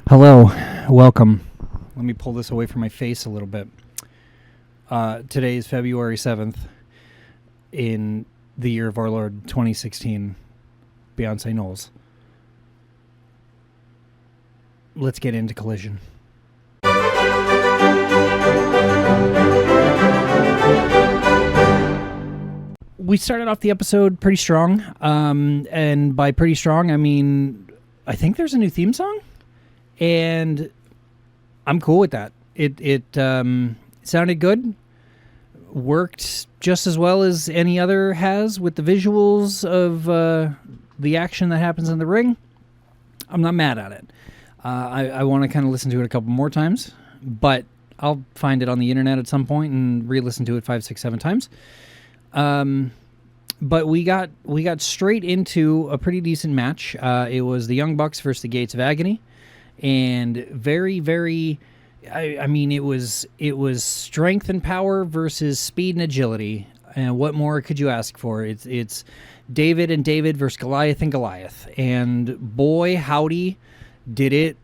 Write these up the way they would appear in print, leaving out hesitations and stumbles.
Hello, welcome. Let me pull this away from my face a little bit. Today is February 7th in the year of our Lord 2016. Beyonce Knowles. Let's get into Collision. We started off the episode pretty strong, and by pretty strong, I mean, I think there's a new theme song, and I'm cool with that. It sounded good, worked just as well as any other has with the visuals of the action that happens in the ring. I'm not mad at it. I want to kind of listen to it a couple more times, but I'll find it on the internet at some point and re-listen to it 5, 6, 7 times. But we got straight into a pretty decent match. It was the Young Bucks versus the Gates of Agony, and very, very. I mean, it was strength and power versus speed and agility. And what more could you ask for? It's David and David versus Goliath and Goliath. And boy, howdy, did it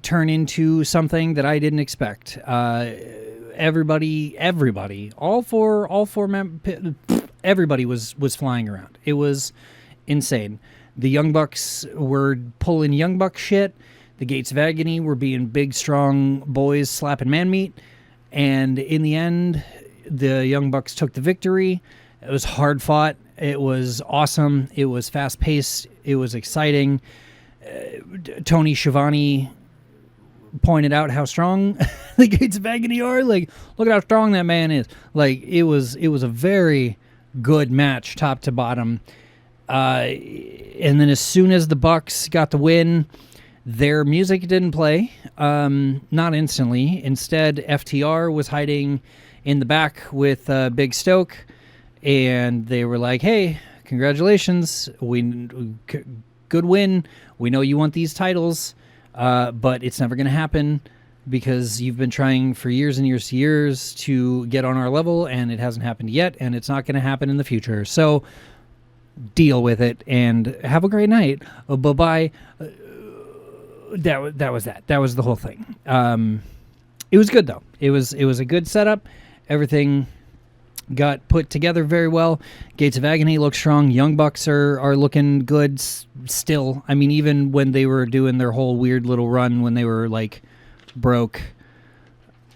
turn into something that I didn't expect. Everybody, all four everybody was flying around. It was insane. The Young Bucks were pulling Young Buck shit. The Gates of Agony were being big, strong boys slapping man meat. And in the end, the Young Bucks took the victory. It was hard fought. It was awesome. It was fast paced. It was exciting. Tony Schiavone pointed out how strong the Gates of Agony are. Like, look at how strong that man is. Like, it was a very good match, top to bottom. And then as soon as the Bucks got the win, their music didn't play, not instantly. Instead, FTR was hiding in the back with Big Stoke, and they were like, hey, congratulations, good win. We know you want these titles, but it's never going to happen because you've been trying for years and years to years to get on our level, and it hasn't happened yet, and it's not going to happen in the future. So deal with it, and have a great night. Bye-bye. That was that. That was the whole thing. It was good, though. It was a good setup. Everything got put together very well. Gates of Agony look strong. Young Bucks are looking good still. I mean, even when they were doing their whole weird little run when they were, like, broke,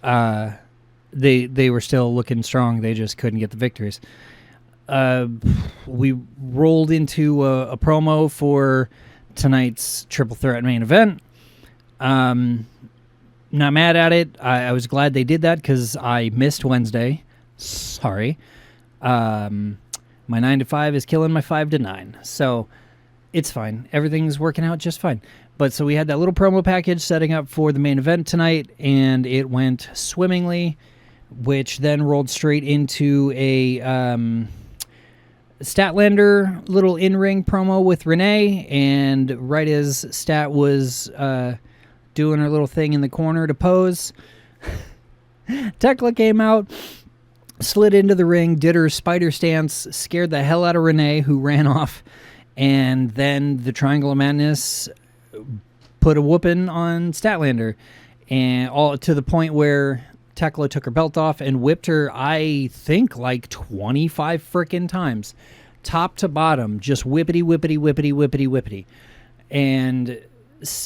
they were still looking strong. They just couldn't get the victories. We rolled into a promo for tonight's Triple Threat main event. Not mad at it. I was glad they did that because I missed Wednesday. Sorry. My 9 to 5 is killing my 5 to 9. So it's fine. Everything's working out just fine. But so we had that little promo package setting up for the main event tonight, and it went swimmingly, which then rolled straight into a Statlander little in-ring promo with Renee, and right as Stat was doing her little thing in the corner to pose, Tekla came out, slid into the ring, did her spider stance, scared the hell out of Renee, who ran off, and then the Triangle of Madness put a whooping on Statlander, and all to the point where Tekla took her belt off and whipped her, I think, like 25 frickin' times. Top to bottom, just whippity, whippity, whippity, whippity, whippity. And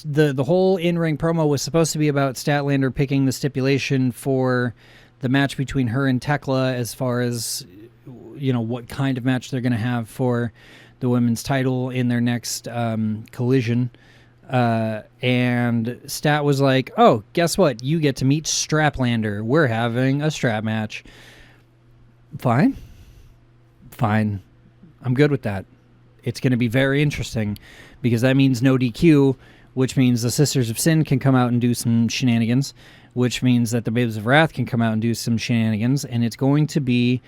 the whole in-ring promo was supposed to be about Statlander picking the stipulation for the match between her and Tekla as far as, you know, what kind of match they're going to have for the women's title in their next Collision. And Stat was like, oh, guess what? You get to meet Straplander. We're having a strap match. Fine. I'm good with that. It's going to be very interesting because that means no DQ, which means the Sisters of Sin can come out and do some shenanigans, which means that the Babes of Wrath can come out and do some shenanigans, and it's going to be,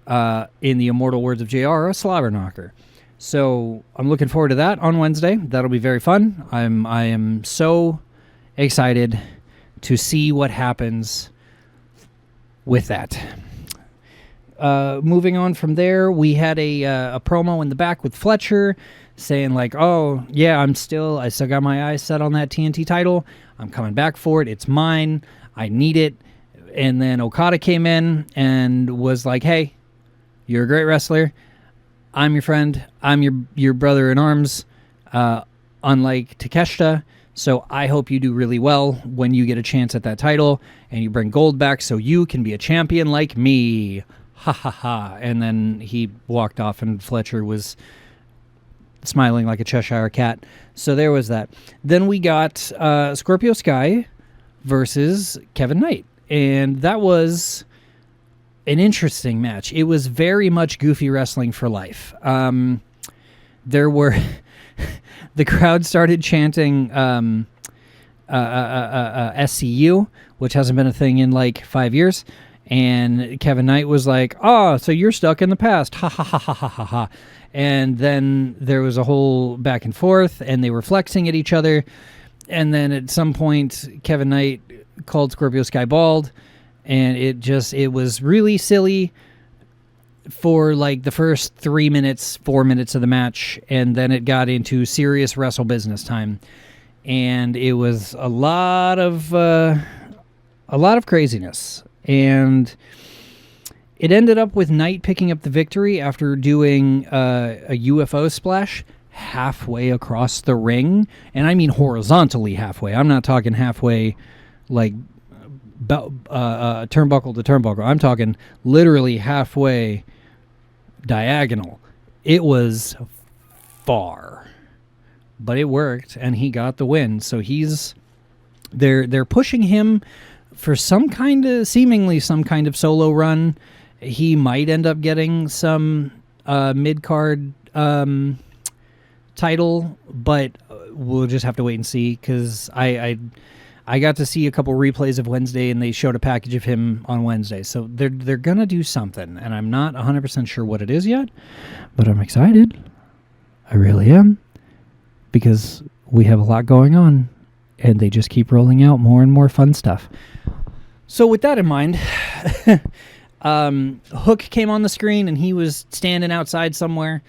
in the immortal words of JR, a slobber knocker. So I'm looking forward to that on Wednesday. That'll be very fun. I am so excited to see what happens with that. Moving on from there, we had a promo in the back with Fletcher saying like, oh yeah, I still got my eyes set on that TNT title. I'm coming back for it. It's mine. I need it. And then Okada came in and was like, hey, you're a great wrestler. I'm your friend. I'm your brother in arms. Unlike Takeshita. So I hope you do really well when you get a chance at that title and you bring gold back so you can be a champion like me. Ha ha ha. And then he walked off and Fletcher was smiling like a Cheshire cat. So there was that. Then we got Scorpio Sky versus Kevin Knight. And that was an interesting match. It was very much goofy wrestling for life. There were... The crowd started chanting SCU, which hasn't been a thing in like 5 years. And Kevin Knight was like, oh, so you're stuck in the past. Ha ha ha ha ha ha ha. And then there was a whole back and forth, and they were flexing at each other. And then at some point, Kevin Knight called Scorpio Sky bald. And it was really silly for like the first 3 minutes, 4 minutes of the match, and then it got into serious wrestle business time, and it was a lot of craziness, and it ended up with Knight picking up the victory after doing a UFO splash halfway across the ring, and I mean horizontally halfway. I'm not talking halfway like turnbuckle to turnbuckle. I'm talking literally halfway diagonal. It was far, but it worked, and he got the win. So they're pushing him for seemingly some kind of solo run. He might end up getting some mid-card title, but we'll just have to wait and see, because I got to see a couple replays of Wednesday, and they showed a package of him on Wednesday. So they're going to do something, and I'm not 100% sure what it is yet, but I'm excited. I really am, because we have a lot going on, and they just keep rolling out more and more fun stuff. So with that in mind, Hook came on the screen, and he was standing outside somewhere,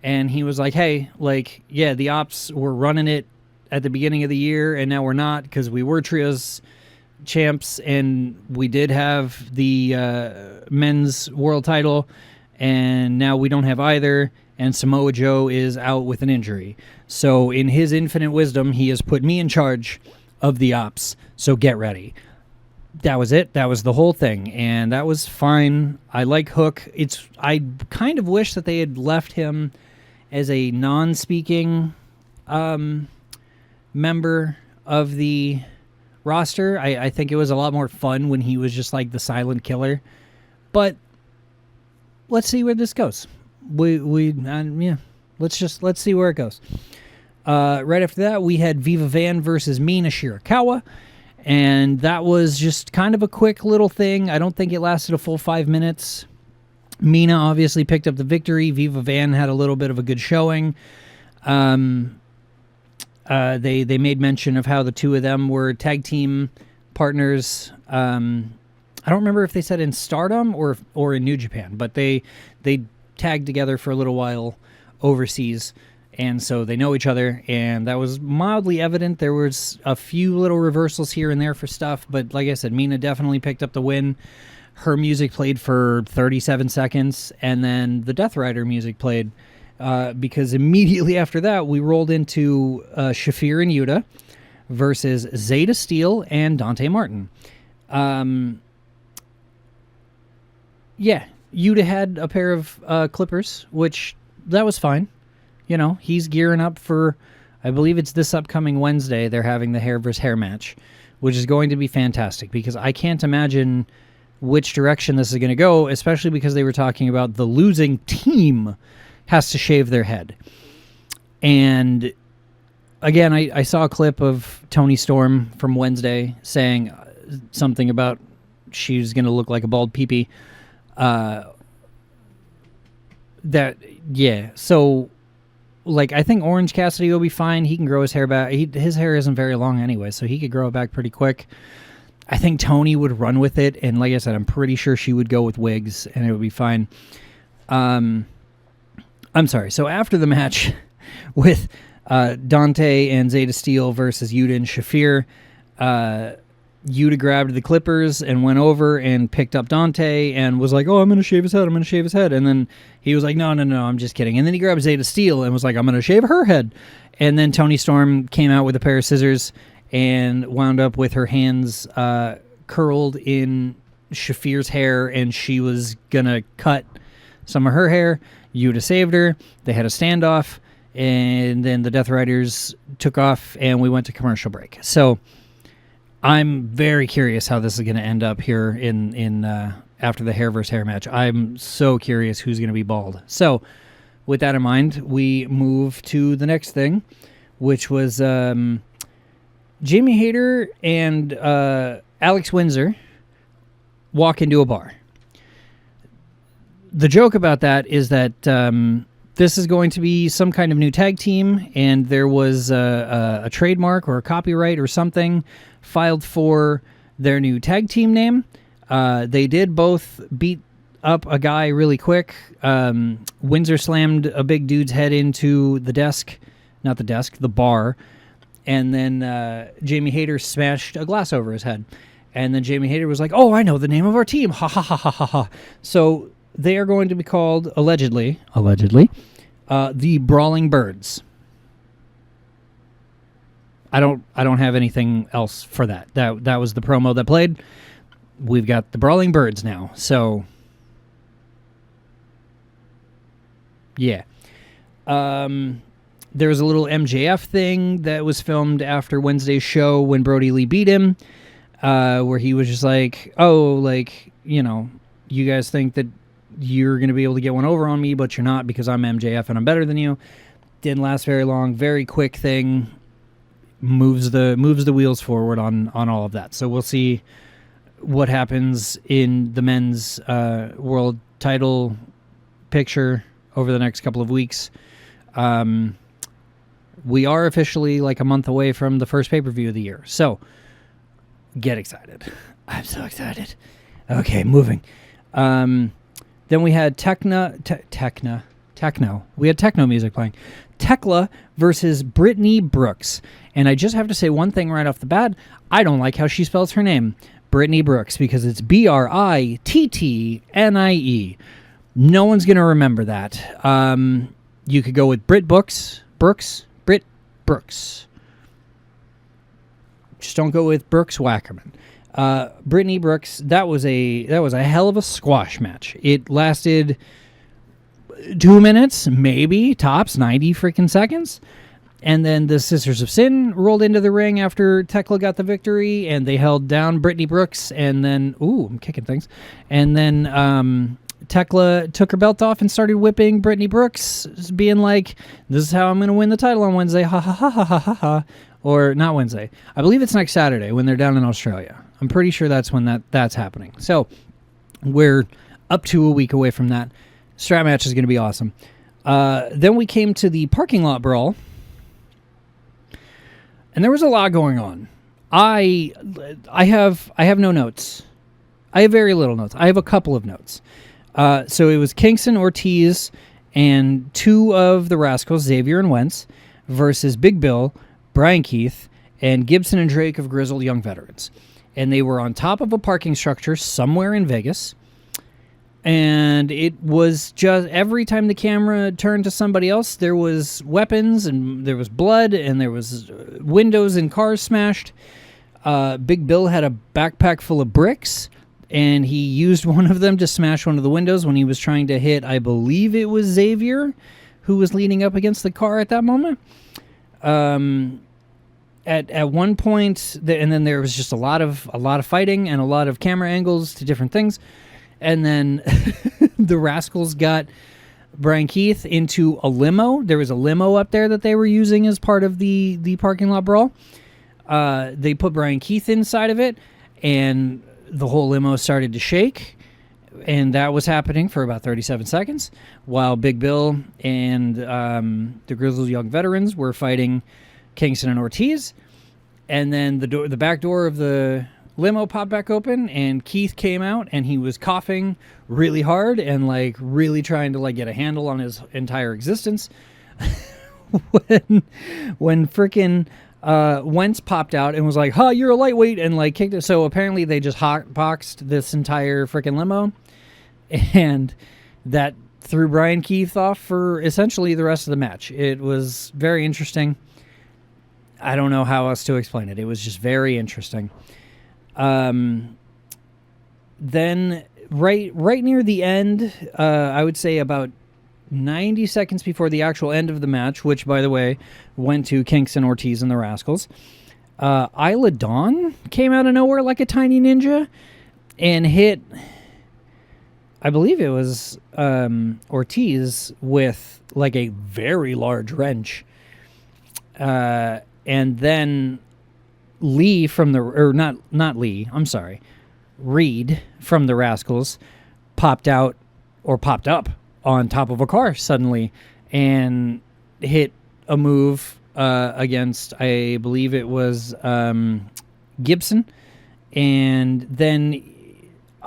and he was like, hey, like, yeah, the Ops were running it at the beginning of the year, and now we're not, because we were trios champs, and we did have the men's world title, and now we don't have either, and Samoa Joe is out with an injury. So in his infinite wisdom, he has put me in charge of the Ops, so get ready. That was it. That was the whole thing, and that was fine. I like Hook. I kind of wish that they had left him as a non-speaking member of the roster. I think it was a lot more fun when he was just like the silent killer. But let's see where this goes. Let's see where it goes. Right after that, we had Viva Van versus Mina Shirakawa, and that was just kind of a quick little thing. I don't think it lasted a full 5 minutes. Mina obviously picked up the victory. Viva Van had a little bit of a good showing. They made mention of how the two of them were tag team partners. I don't remember if they said in Stardom or in New Japan, but they tagged together for a little while overseas, and so they know each other, and that was mildly evident. There was a few little reversals here and there for stuff, but like I said, Mina definitely picked up the win. Her music played for 37 seconds, and then the Death Rider music played. Because immediately after that, we rolled into Shafir and Yuta versus Zeta Steel and Dante Martin. Yeah, Yuta had a pair of clippers, which that was fine. You know, he's gearing up for, I believe it's this upcoming Wednesday, they're having the hair versus hair match, which is going to be fantastic, because I can't imagine which direction this is going to go, especially because they were talking about the losing team has to shave their head. And again, I saw a clip of Toni Storm from Wednesday saying something about she's going to look like a bald peepee. So like, I think Orange Cassidy will be fine. He can grow his hair back. His hair isn't very long anyway, so he could grow it back pretty quick. I think Toni would run with it, and like I said, I'm pretty sure she would go with wigs, and it would be fine. I'm sorry. So after the match, with Dante and Zeta Steel versus Yuta and Shafir. Yuta grabbed the clippers and went over and picked up Dante and was like, oh, I'm going to shave his head. I'm going to shave his head. And then he was like, no, I'm just kidding. And then he grabbed Zeta Steel and was like, I'm going to shave her head. And then Toni Storm came out with a pair of scissors and wound up with her hands curled in Shafir's hair, and she was going to cut some of her hair. Yuta saved her. They had a standoff, and then the Death Riders took off, and we went to commercial break. So I'm very curious how this is going to end up here in after the hair versus hair match. I'm so curious who's going to be bald. So with that in mind, we move to the next thing, which was Jamie Hayter and Alex Windsor walk into a bar. The joke about that is that this is going to be some kind of new tag team, and there was a trademark or a copyright or something filed for their new tag team name. They did both beat up a guy really quick. Windsor slammed a big dude's head into the bar, and then Jamie Hayter smashed a glass over his head. And then Jamie Hayter was like, oh, I know the name of our team. Ha ha ha ha ha ha. So they are going to be called, allegedly, the Brawling Birds. I don't have anything else for that. That was the promo that played. We've got the Brawling Birds now. So yeah. There was a little MJF thing that was filmed after Wednesday's show when Brody Lee beat him, where he was just like, oh, like, you know, you guys think that you're going to be able to get one over on me, but you're not, because I'm MJF and I'm better than you. Didn't last very long. Very quick thing. Moves the wheels forward on all of that. So we'll see what happens in the men's world title picture over the next couple of weeks. We are officially like a month away from the first pay-per-view of the year. So get excited. I'm so excited. Okay, moving. Then we had techno. We had techno music playing. Tekla versus Brittany Brooks. And I just have to say one thing right off the bat. I don't like how she spells her name, Brittany Brooks, because it's Brittnie. No one's going to remember that. You could go with Britt Brooks. Just don't go with Brooks Wackerman. Brittany Brooks, that was a hell of a squash match. It lasted 2 minutes, maybe, tops, 90 freaking seconds. And then the Sisters of Sin rolled into the ring after Tekla got the victory, and they held down Brittany Brooks, and then, I'm kicking things. And then Tekla took her belt off and started whipping Brittany Brooks, being like, this is how I'm going to win the title on Wednesday, ha ha ha ha ha ha ha. Or not Wednesday. I believe it's next Saturday when they're down in Australia. I'm pretty sure that's when that's happening. So we're up to a week away from that. Strap match is going to be awesome. Then we came to the parking lot brawl, and there was a lot going on. I have no notes. I have very little notes. I have a couple of notes. So it was Kingston, Ortiz, and two of the Rascals, Xavier and Wentz, versus Big Bill, Brian Keith, and Gibson and Drake of Grizzled Young Veterans. And they were on top of a parking structure somewhere in Vegas. And it was just every time the camera turned to somebody else, there was weapons and there was blood and there was windows and cars smashed. Big Bill had a backpack full of bricks, and he used one of them to smash one of the windows when he was trying to hit, I believe it was Xavier, who was leaning up against the car at that moment. At one point, and then there was just a lot of fighting and a lot of camera angles to different things. And then the Rascals got Brian Keith into a limo. There was a limo up there that they were using as part of the parking lot brawl. They put Brian Keith inside of it, and the whole limo started to shake. And that was happening for about 37 seconds while Big Bill and the Grizzled Young Veterans were fighting Kingston and Ortiz. And then the back door of the limo popped back open, and Keith came out, and he was coughing really hard and like really trying to like get a handle on his entire existence, when freaking Wentz popped out and was like, "Huh, you're a lightweight," and like kicked it. So apparently they just hotboxed this entire freaking limo, and that threw Brian Keith off for essentially the rest of the match. It was very interesting. I don't know how else to explain it. It was just very interesting. Then right near the end, I would say about 90 seconds before the actual end of the match, which, by the way, went to Kingston, Ortiz, and the Rascals, Isla Dawn came out of nowhere like a tiny ninja and hit, I believe it was Ortiz, with like a very large wrench. And then Lee from the, or not Lee, I'm sorry, Reed from the Rascals popped up on top of a car suddenly and hit a move against, I believe it was Gibson. And then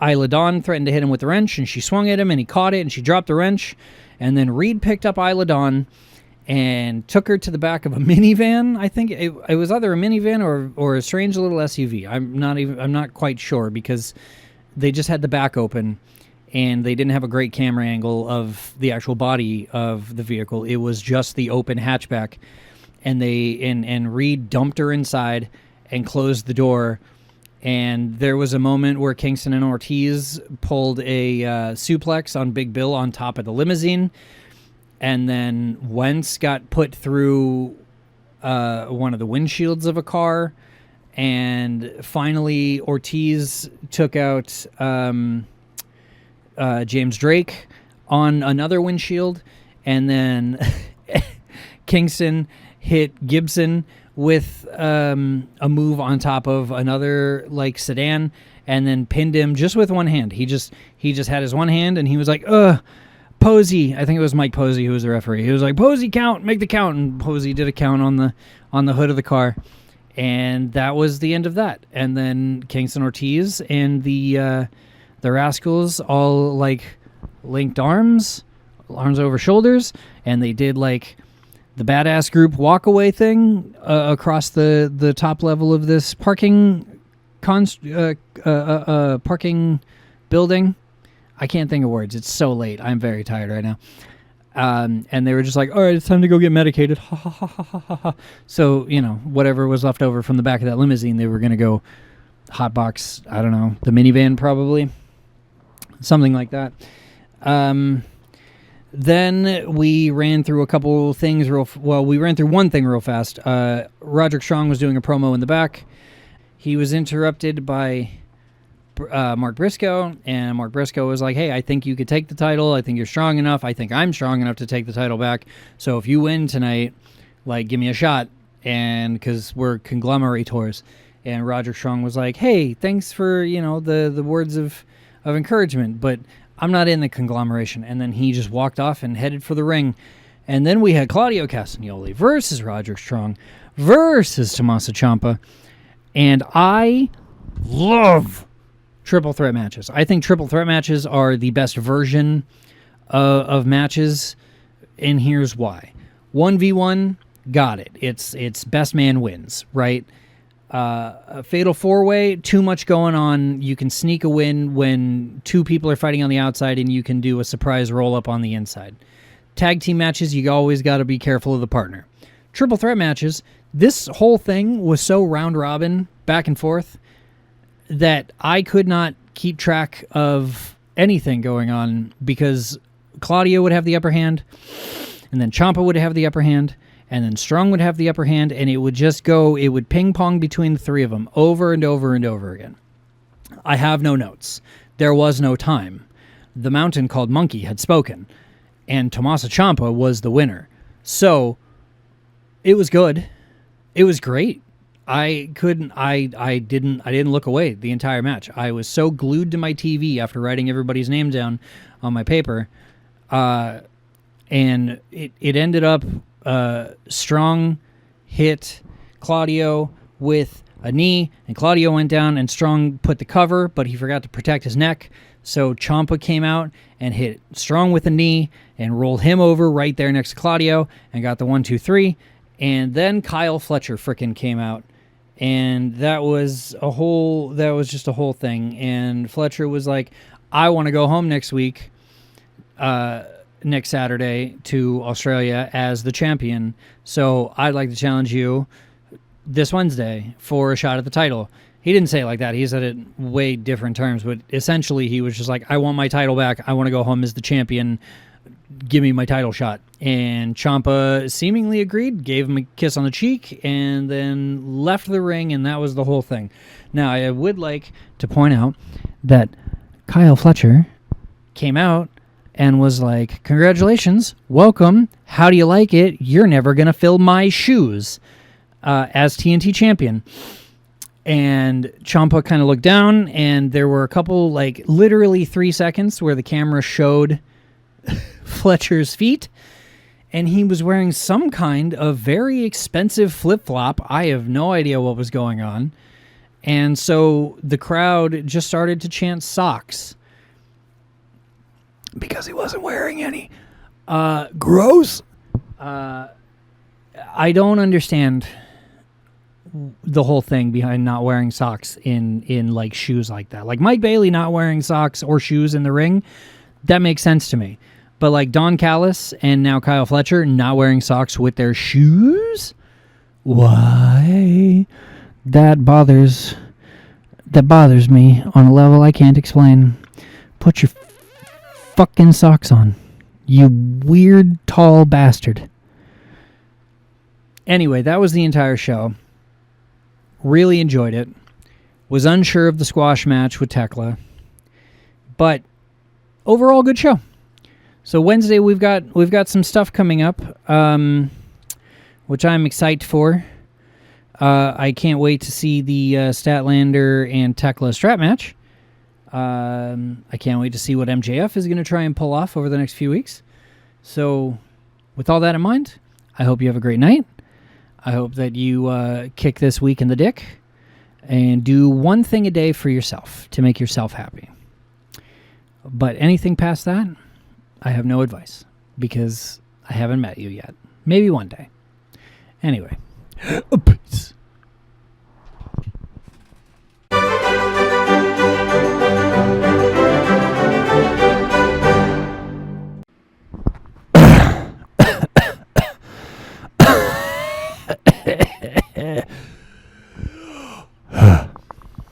Isla Dawn threatened to hit him with the wrench, and she swung at him, and he caught it, and she dropped the wrench. And then Reed picked up Isla Dawn and took her to the back of a minivan. I think it was either a minivan or a strange little SUV. I'm not quite sure, because they just had the back open and they didn't have a great camera angle of the actual body of the vehicle. It was just the open hatchback, and Reed dumped her inside and closed the door. And there was a moment where Kingston and Ortiz pulled a suplex on Big Bill on top of the limousine. And then Wentz got put through one of the windshields of a car. And finally, Ortiz took out James Drake on another windshield. And then Kingston hit Gibson with a move on top of another like sedan, and then pinned him just with one hand. He just had his one hand, and he was like, Posey. I think it was Mike Posey who was the referee. He was like, Posey, count, make the count, and Posey did a count on the hood of the car, and that was the end of that. And then Kingston Ortiz and the Rascals all like linked arms over shoulders, and they did like the badass group walk away thing across the top level of this parking building. I can't think of words. It's so late. I'm very tired right now. And they were just like, all right, it's time to go get medicated. Ha, ha, ha, ha, ha, ha. So, whatever was left over from the back of that limousine, they were going to go hotbox, I don't know, the minivan probably. Something like that. Then we ran through a couple things we ran through one thing real fast. Roderick Strong was doing a promo in the back. He was interrupted by Mark Briscoe, and Mark Briscoe was like, hey, I think you could take the title. I think you're strong enough. I think I'm strong enough to take the title back. So if you win tonight, like, give me a shot, and because we're conglomerators. And Roderick Strong was like, hey, thanks for, the words of encouragement, but I'm not in the conglomeration. And then he just walked off and headed for the ring. And then we had Claudio Castagnoli versus Roderick Strong versus Tommaso Ciampa. And I love triple threat matches. I think triple threat matches are the best version of matches, and here's why. 1v1, got it. It's best man wins, right? A fatal four-way, too much going on. You can sneak a win when two people are fighting on the outside, and you can do a surprise roll-up on the inside. Tag team matches, you always got to be careful of the partner. Triple threat matches, this whole thing was so round-robin, back and forth, that I could not keep track of anything going on, because Claudio would have the upper hand, and then Ciampa would have the upper hand, and then Strong would have the upper hand, and it would just go, it would ping-pong between the three of them over and over and over again. I have no notes. There was no time. The mountain called Monkey had spoken, and Tommaso Ciampa was the winner. So, it was good. It was great. I didn't look away the entire match. I was so glued to my TV after writing everybody's name down on my paper, and it ended up Strong hit Claudio with a knee, and Claudio went down, and Strong put the cover, but he forgot to protect his neck. So Ciampa came out and hit Strong with a knee and rolled him over right there next to Claudio and got the 1-2-3. And then Kyle Fletcher frickin' came out. And that was just a whole thing. And Fletcher was like, I want to go home next week, next Saturday to Australia as the champion. So I'd like to challenge you this Wednesday for a shot at the title. He didn't say it like that. He said it way different terms, but essentially he was just like, I want my title back. I want to go home as the champion. Give me my title shot. And Ciampa seemingly agreed, gave him a kiss on the cheek, and then left the ring, and that was the whole thing. Now, I would like to point out that Kyle Fletcher came out and was like, congratulations, welcome, how do you like it? You're never going to fill my shoes as TNT champion. And Ciampa kind of looked down, and there were a couple, like literally 3 seconds where the camera showed Fletcher's feet, and he was wearing some kind of very expensive flip-flop. I have no idea what was going on. And so the crowd just started to chant socks because he wasn't wearing any. Gross. I don't understand the whole thing behind not wearing socks in like shoes like that. Like Mike Bailey not wearing socks or shoes in the ring, that makes sense to me. But like Don Callis and now Kyle Fletcher not wearing socks with their shoes? Why? That bothers me on a level I can't explain. Put your fucking socks on, you weird tall bastard. Anyway, that was the entire show. Really enjoyed it. Was unsure of the squash match with Tekla. But overall, good show. So Wednesday we've got some stuff coming up, which I'm excited for. I can't wait to see the Statlander and Tekla strap match. I can't wait to see what MJF is going to try and pull off over the next few weeks. So with all that in mind, I hope you have a great night. I hope that you kick this week in the dick and do one thing a day for yourself to make yourself happy. But anything past that, I have no advice because I haven't met you yet. Maybe one day. Anyway, peace.